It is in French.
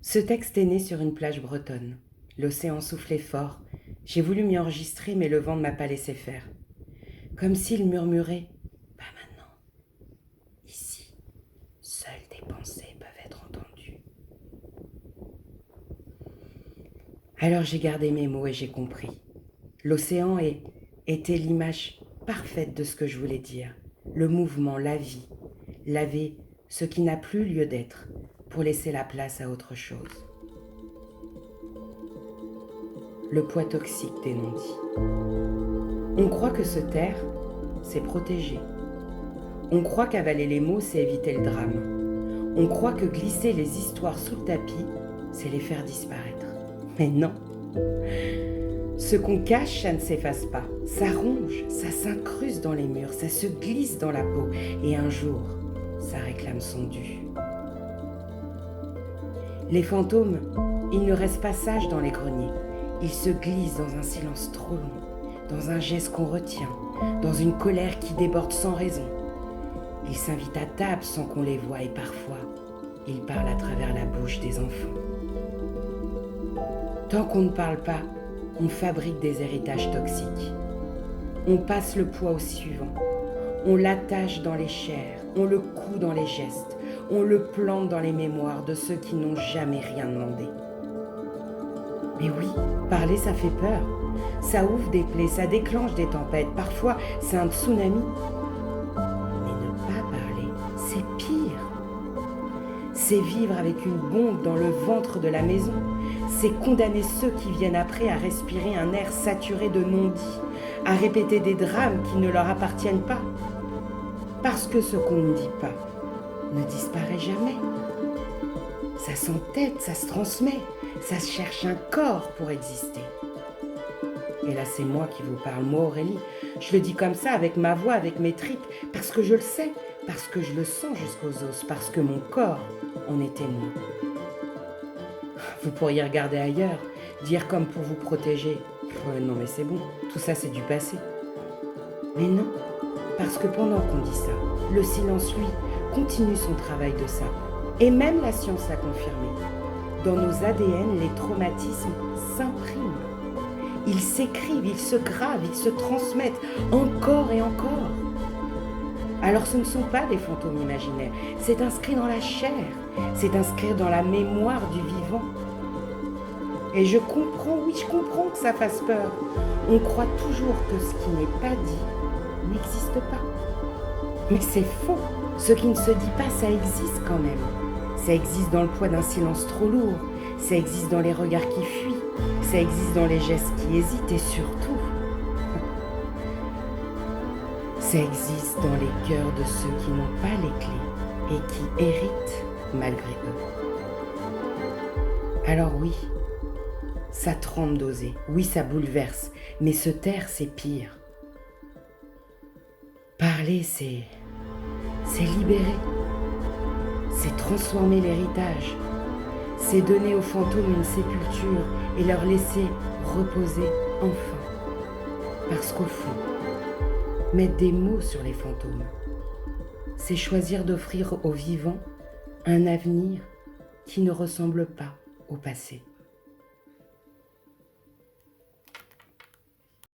Ce texte est né sur une plage bretonne. L'océan soufflait fort. J'ai voulu m'y enregistrer, mais le vent ne m'a pas laissé faire. Comme s'il murmurait « Pas maintenant. Ici, seules tes pensées peuvent être entendues. » Alors j'ai gardé mes mots et j'ai compris. Était l'image parfaite de ce que je voulais dire. Le mouvement, la vie. Laver ce qui n'a plus lieu d'être pour laisser la place à autre chose. Le poids toxique des non-dits. On croit que se taire, c'est protéger. On croit qu'avaler les mots, c'est éviter le drame. On croit que glisser les histoires sous le tapis, c'est les faire disparaître. Mais non. Ce qu'on cache, ça ne s'efface pas. Ça ronge, ça s'incruste dans les murs, ça se glisse dans la peau. Et un jour, ça réclame son dû. Les fantômes, ils ne restent pas sages dans les greniers. Ils se glissent dans un silence trop long, dans un geste qu'on retient, dans une colère qui déborde sans raison. Ils s'invitent à table sans qu'on les voie et parfois, ils parlent à travers la bouche des enfants. Tant qu'on ne parle pas, on fabrique des héritages toxiques. On passe le poids au suivant. On l'attache dans les chairs, on le coud dans les gestes, on le plante dans les mémoires de ceux qui n'ont jamais rien demandé. Mais oui, parler, ça fait peur. Ça ouvre des plaies, ça déclenche des tempêtes. Parfois, c'est un tsunami. Mais ne pas parler, c'est pire. C'est vivre avec une bombe dans le ventre de la maison. C'est condamner ceux qui viennent après à respirer un air saturé de non-dits, à répéter des drames qui ne leur appartiennent pas. Parce que ce qu'on ne dit pas ne disparaît jamais. Ça s'entête, ça se transmet, ça se cherche un corps pour exister. Et là, c'est moi qui vous parle, moi Aurélie. Je le dis comme ça, avec ma voix, avec mes tripes, parce que je le sais, parce que je le sens jusqu'aux os, parce que mon corps en est témoin. Vous pourriez regarder ailleurs, dire comme pour vous protéger. Non mais c'est bon, tout ça c'est du passé. Mais non, parce que pendant qu'on dit ça, le silence, lui, continue son travail de ça. Et même la science l'a confirmé. Dans nos ADN, les traumatismes s'impriment. Ils s'écrivent, ils se gravent, ils se transmettent encore et encore. Alors ce ne sont pas des fantômes imaginaires, c'est inscrit dans la chair, c'est inscrit dans la mémoire du vivant. Et je comprends que ça fasse peur. On croit toujours que ce qui n'est pas dit n'existe pas. Mais c'est faux. Ce qui ne se dit pas, ça existe quand même. Ça existe dans le poids d'un silence trop lourd. Ça existe dans les regards qui fuient. Ça existe dans les gestes qui hésitent et surtout, ça existe dans les cœurs de ceux qui n'ont pas les clés et qui héritent malgré eux. Alors oui, ça trempe d'oser. Oui, ça bouleverse. Mais se taire, c'est pire. Parler, c'est libérer. C'est transformer l'héritage. C'est donner aux fantômes une sépulture et leur laisser reposer enfin. Parce qu'au fond, mettre des mots sur les fantômes, c'est choisir d'offrir aux vivants un avenir qui ne ressemble pas au passé.